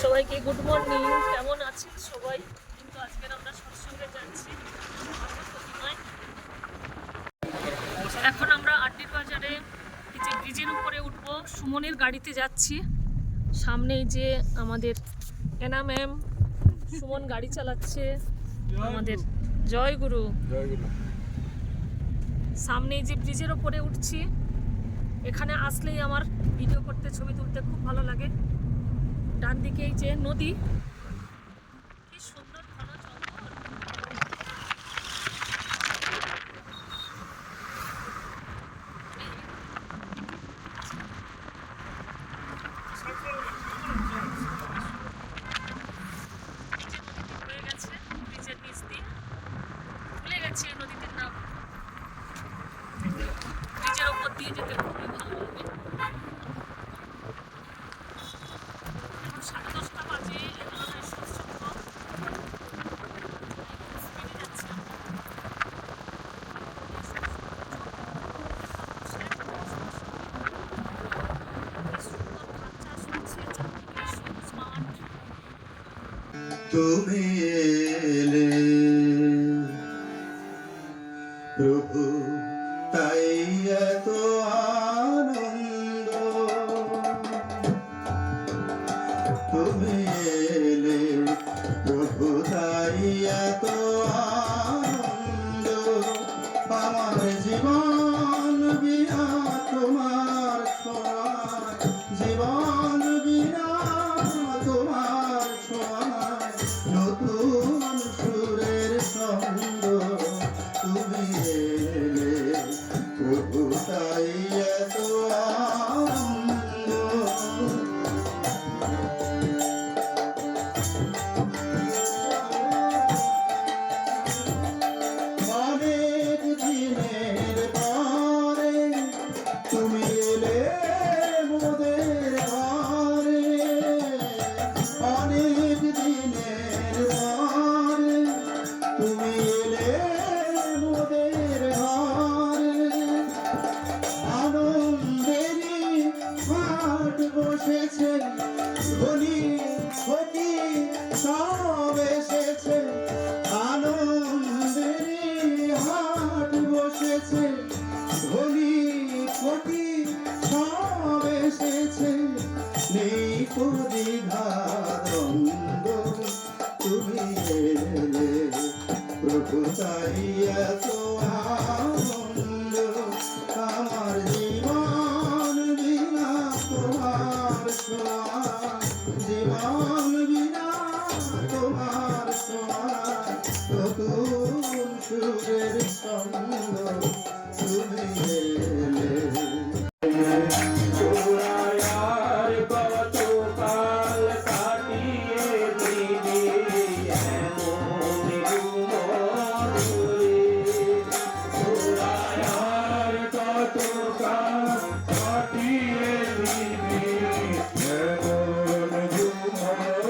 সবাইকে good morning. কেমন আছেন সবাই? কিন্তু আজকে আমরা সৎসঙ্গে যাচ্ছি। এখন আমরা আড্ডির বাজারে এই যে ব্রিজের উপরে উঠবো, সুমনের গাড়িতে যাচ্ছি। সামনেই যে আমাদের এনা ম্যাম, সুমন গাড়ি চালাচ্ছে আমাদের। জয় গুরু। সামনেই যে ব্রিজের উপরে উঠছি, এখানে আসলেই আমার ভিডিও করতে, ছবি তুলতে খুব ভালো লাগে। ডান দিকে এই যে নদী, কি সুন্দর ঘন জঙ্গল। হয়ে গেছে ব্রিজের নিচ দিয়ে, ভুলে গেছি নদীটির নাম। ব্রিজের ওপর দিয়ে যেতে খুবই ভালো লাগে। এখন 10:30 বাজে, এখন সৎসঙ্গ স্পিডে যাচ্ছি। তুমি এলে প্রভু, তাই এত আনন্দ। তুমি এলে প্রভু, তাই এত আনন্দ। আমার জীবন বিনা তোমার ছোঁয়ায়, জীবন বিনা তোমার ছোঁয়ায় নতুন সুরের ছন্দ। তুমি এলে প্রভু, তাই এত আনন্দ। অনেক দিনের পরে তুমি এলে মোদের ঘরে, অনেক দিনের পরে তুমি এলে মোদের ঘরে। আনন্দেরই হাট বসেছে, ধনী ক্ষতি সব এসেছে। আনন্দেরই হাট বসেছে, ধনী ক্ষতি সব এসেছে। নেই দ্বিধা দ্বন্দ্ব, তুমি এলে প্রভু, তাই এত আনন্দ। আমার জীবন বিনা তোমার ছোঁয়া, জীবন বিনা তোমার ছোঁয়া নতুন সুরের ছন্দ। তুমি এলে চোরায়ার কত কাল কাটিয়ে দিবি এমন ঘুমরে। চোরায়ার কত কাল কাটিয়ে দিবি এমন ঘুমরে।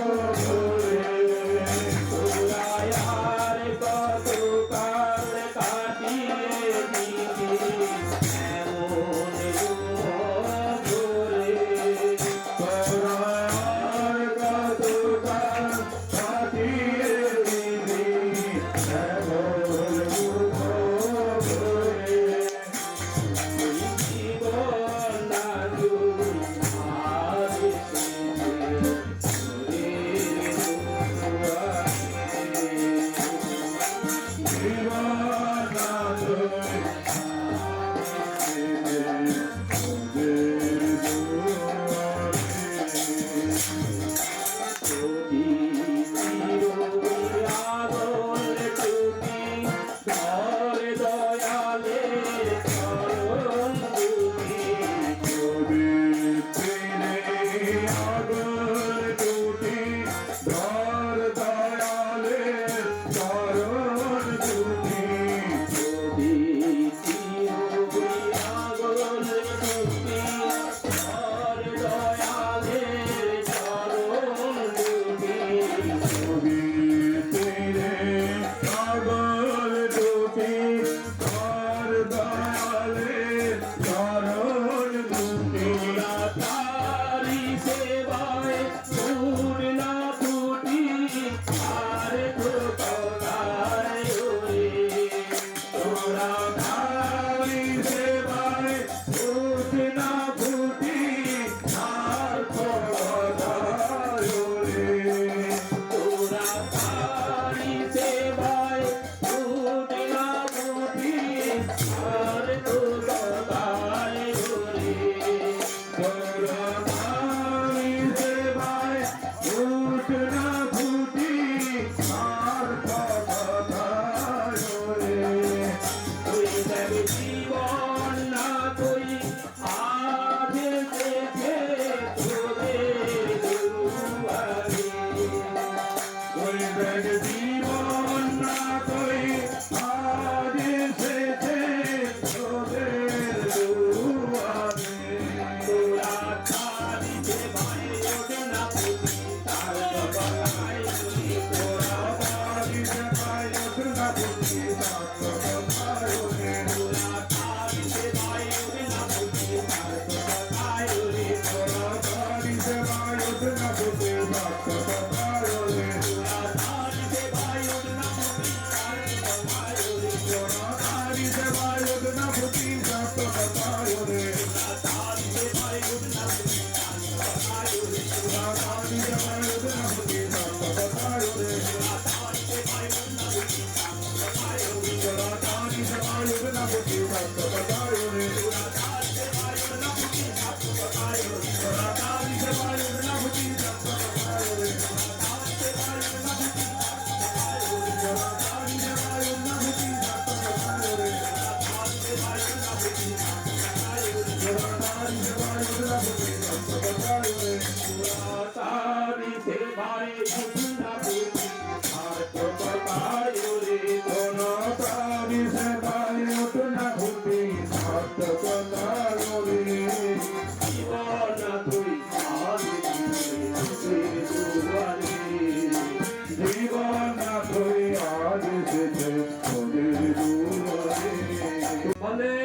वन्दे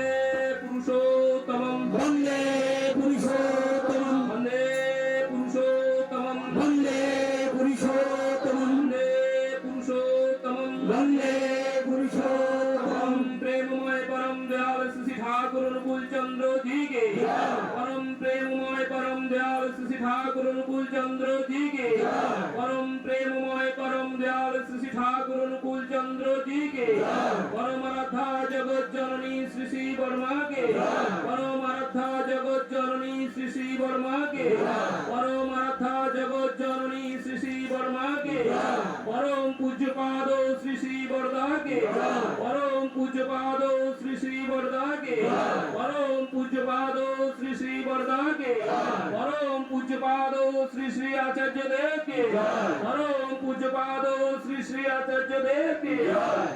पुरुषोत्तमं वन्दे पुरुषोत्तमं वन्दे पुरुषोत्तमं वन्दे पुरुषोत्तमं वन्दे पुरुषोत्तमं वन्दे पुरुषोत्तमं प्रेममय परम दयाल श्री ठाकुर अनुकूल चंद्र जी के परम प्रेममय परम दयाल श्री ठाकुर अनुकूल चंद्र जी के परम प्रेममय परम दयाल श्री ठाकुर अनुकूल चंद्र जी के परम आराध्या जगत जननी श्री श्री वर्मा के परम आराध्या जगत जननी श्री श्री वर्मा के परम आराध्या जगत जननी श्री श्री वर्मा के परम पूज्य पादो श्री श्री वरदा के परम पूज्य पादो श्री श्री वरदा के परम पूज्य पादो श्री श्री वरदा के परम पूज्य पादो श्री श्री आचार्य देव के परम पूज्य पादो श्री श्री आचार्य देव के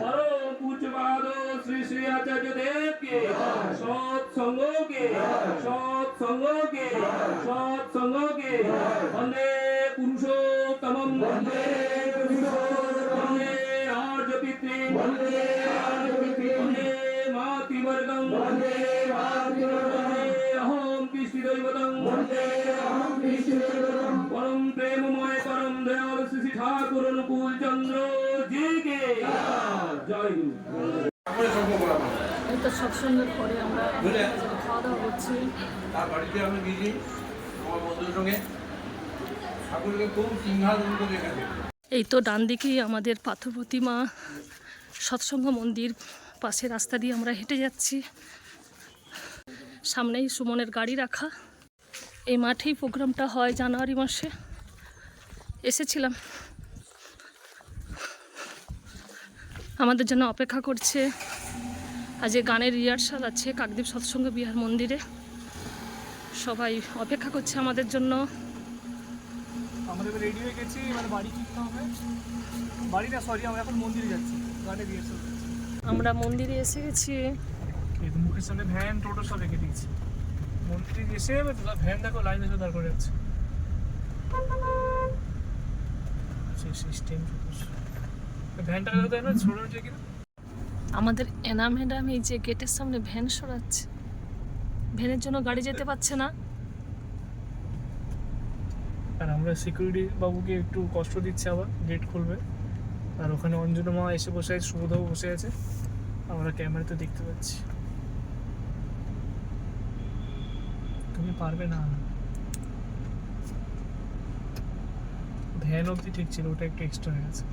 परम पूज्य पादो श्री श्री आचार्य देव के सत्संगों के वन्दे पुरुषोत्तमं वन्दे वन्दे आर्य पितृ वन्दे मातृवर्गं वन्दे अहं कृष्णदैवतं वन्दे परम प्रेममय परम दयाल श्री ठाकुर अनुकूल चंद्र जी के जय गुरु। এই তো সৎসঙ্গের পরে আমরা খাওয়া দাওয়া করছি। তার বাড়িতে আমি গিয়েছি আমার বন্ধুদের সঙ্গে ঠাকুরকে খুব সিংহাসন করে রেখেছে। এই তো ডান দিকেই আমাদের পাথর প্রতিমা সৎসঙ্গ মন্দির, পাশে রাস্তা দিয়ে আমরা হেঁটে যাচ্ছি। সামনেই সুমনের গাড়ি রাখা। এই মাঠেই প্রোগ্রামটা হয় জানুয়ারি মাসে। এসেছিলাম, আমাদের জন্য অপেক্ষা করছে। আজ গানের রিহার্সাল আছে কাকদ্বীপ সৎসঙ্গ বিহার মন্দিরে। সবাই অপেক্ষা করছে আমাদের জন্য। আমরা এবার রেডি হয়ে গেছি, এবার বাড়ি ফিরতে হবে। বাড়ি না, সরি, আমরা এখন মন্দিরে যাচ্ছি, গানের রিহার্সাল করছি। আমরা মন্দিরে এসে গেছি। এই তো মুখের সামনে ভ্যান টোটো সব রেখে দিয়েছি। মন্দিরে এসে ভ্যান দেখো লাইন এসে দাঁড় করে যাচ্ছে। সিস্টেম ভ্যানটা দেয় না ছোট হচ্ছে কিনা। আমাদের এনা ম্যাডাম এই যে গেটের সামনে ভ্যান সরাচ্ছে, ভ্যানের জন্য গাড়ি যেতে পারছে না। আর আমরা সিকিউরিটি বাবুকে একটু কষ্ট দিচ্ছি, আবার গেট খুলবে। আর ওখানে অঞ্জনা মা এসে বসে আছে, শুভদাও বসে আছে, আমরা ক্যামেরাতে দেখতে পাচ্ছি। তুমি পারবে না। ভ্যান অবধি ঠিক ছিল, ওটা একটু এক্সট্রা হয়ে গেছে।